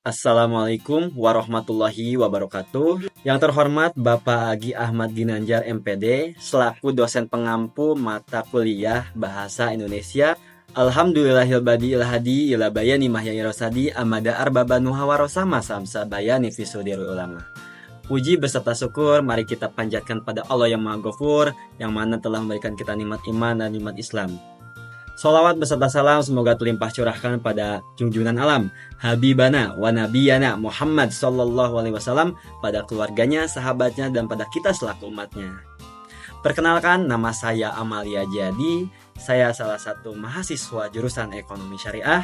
Assalamualaikum warahmatullahi wabarakatuh. Yang terhormat Bapak Agi Ahmad Ginanjar MPD selaku dosen pengampu mata kuliah Bahasa Indonesia. Alhamdulillahilbadi ilhadi ila bayani mahyai rosadi amada arbaba nuhawarosama samsa bayani fisudirul ulama. Puji beserta syukur mari kita panjatkan pada Allah yang Maha Ghafur yang mana telah memberikan kita nikmat iman dan nikmat Islam. Salawat beserta salam semoga terlimpah curahkan pada junjungan alam Habibana wa Nabiyana Muhammad Sallallahu Alaihi Wasallam, pada keluarganya, sahabatnya, dan pada kita selaku umatnya. Perkenalkan, nama saya Amalia Jadi. Saya salah satu mahasiswa jurusan Ekonomi Syariah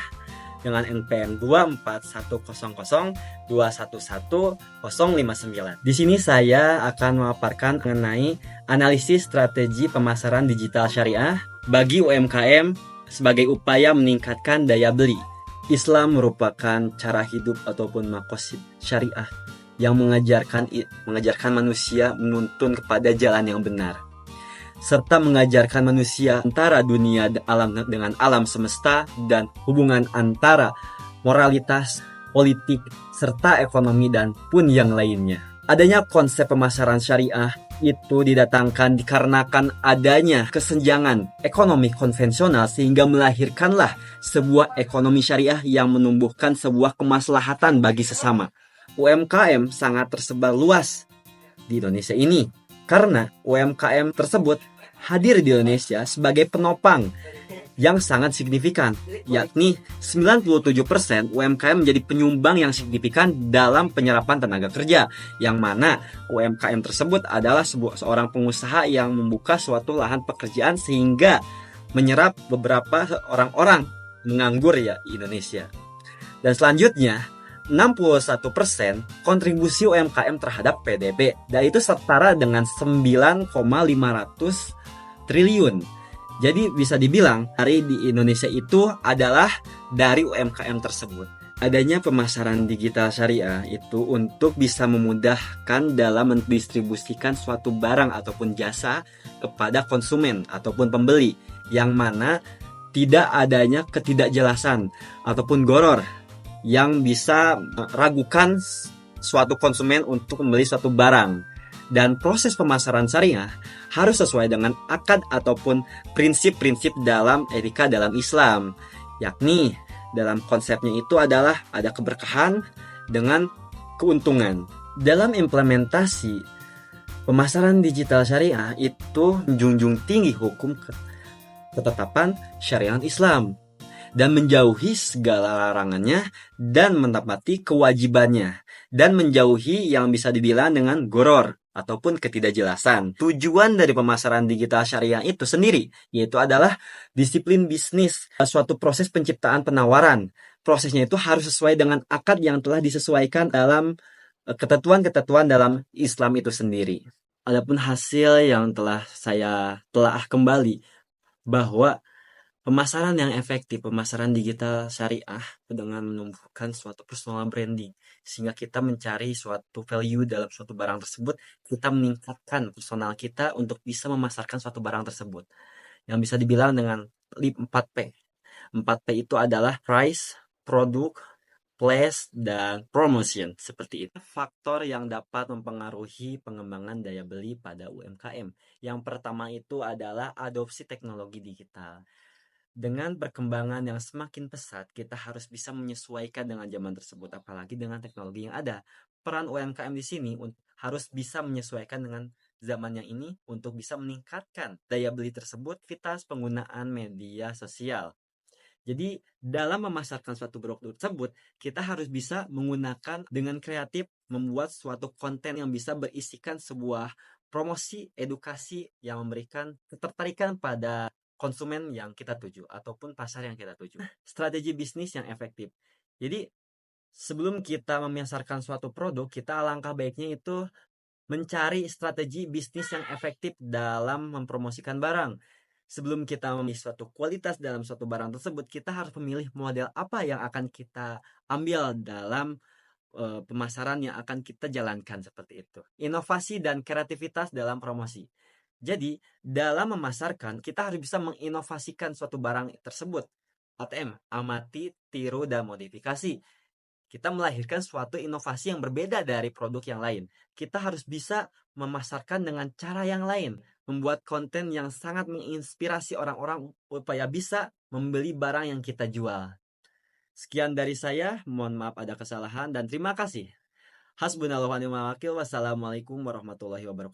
dengan NPM 24102110059. Di sini saya akan memaparkan mengenai analisis strategi pemasaran digital syariah bagi UMKM sebagai upaya meningkatkan daya beli. Islam merupakan cara hidup ataupun maqasid syariah yang mengajarkan manusia menuntun kepada jalan yang benar, serta mengajarkan manusia antara dunia alam dengan alam semesta dan hubungan antara moralitas, politik, serta ekonomi dan pun yang lainnya. Adanya konsep pemasaran syariah itu didatangkan dikarenakan adanya kesenjangan ekonomi konvensional sehingga melahirkanlah sebuah ekonomi syariah yang menumbuhkan sebuah kemaslahatan bagi sesama. UMKM sangat tersebar luas di Indonesia ini karena UMKM tersebut hadir di Indonesia sebagai penopang yang sangat signifikan, yakni 97% UMKM menjadi penyumbang yang signifikan dalam penyerapan tenaga kerja, yang mana UMKM tersebut adalah seorang pengusaha yang membuka suatu lahan pekerjaan sehingga menyerap beberapa orang-orang menganggur ya di Indonesia. Dan selanjutnya 61% kontribusi UMKM terhadap PDB, dan itu setara dengan 9,500 triliun. Jadi bisa dibilang hari di Indonesia itu adalah dari UMKM tersebut. Adanya pemasaran digital syariah itu untuk bisa memudahkan dalam mendistribusikan suatu barang ataupun jasa kepada konsumen ataupun pembeli, yang mana tidak adanya ketidakjelasan ataupun goror yang bisa meragukan suatu konsumen untuk membeli suatu barang. Dan proses pemasaran syariah harus sesuai dengan akad ataupun prinsip-prinsip dalam etika dalam Islam, yakni dalam konsepnya itu adalah ada keberkahan dengan keuntungan. Dalam implementasi pemasaran digital syariah itu menjunjung tinggi hukum ketetapan syariat Islam dan menjauhi segala larangannya dan menepati kewajibannya, dan menjauhi yang bisa dibilang dengan goror ataupun ketidakjelasan. Tujuan dari pemasaran digital syariah itu sendiri yaitu adalah disiplin bisnis, suatu proses penciptaan penawaran. Prosesnya itu harus sesuai dengan akad yang telah disesuaikan dalam ketentuan-ketentuan dalam Islam itu sendiri. Adapun hasil yang telah saya telah kembali bahwa pemasaran yang efektif, pemasaran digital syariah dengan menumbuhkan suatu personal branding, sehingga kita mencari suatu value dalam suatu barang tersebut, kita meningkatkan personal kita untuk bisa memasarkan suatu barang tersebut. Yang bisa dibilang dengan 4P. 4P itu adalah price, produk, place, dan promotion, seperti itu. Faktor yang dapat mempengaruhi pengembangan daya beli pada UMKM. Yang pertama itu adalah adopsi teknologi digital. Dengan perkembangan yang semakin pesat, kita harus bisa menyesuaikan dengan zaman tersebut, apalagi dengan teknologi yang ada. Peran UMKM di sini harus bisa menyesuaikan dengan zaman yang ini untuk bisa meningkatkan daya beli tersebut, vitas penggunaan media sosial. Jadi dalam memasarkan suatu produk tersebut, kita harus bisa menggunakan dengan kreatif, membuat suatu konten yang bisa berisikan sebuah promosi, edukasi yang memberikan ketertarikan pada konsumen yang kita tuju ataupun pasar yang kita tuju. Strategi bisnis yang efektif. Jadi sebelum kita memasarkan suatu produk, kita alangkah baiknya itu mencari strategi bisnis yang efektif dalam mempromosikan barang. Sebelum kita memilih suatu kualitas dalam suatu barang tersebut, kita harus memilih model apa yang akan kita ambil dalam pemasaran yang akan kita jalankan, seperti itu. Inovasi dan kreativitas dalam promosi. Jadi, dalam memasarkan, kita harus bisa menginovasikan suatu barang tersebut. ATM, amati, tiru, dan modifikasi. kita melahirkan suatu inovasi yang berbeda dari produk yang lain. Kita harus bisa memasarkan dengan cara yang lain, membuat konten yang sangat menginspirasi orang-orang supaya bisa membeli barang yang kita jual. Sekian dari saya, mohon maaf ada kesalahan dan terima kasih. Hasbunallahu wa ni'mal wakil. Wassalamualaikum warahmatullahi wabarakatuh.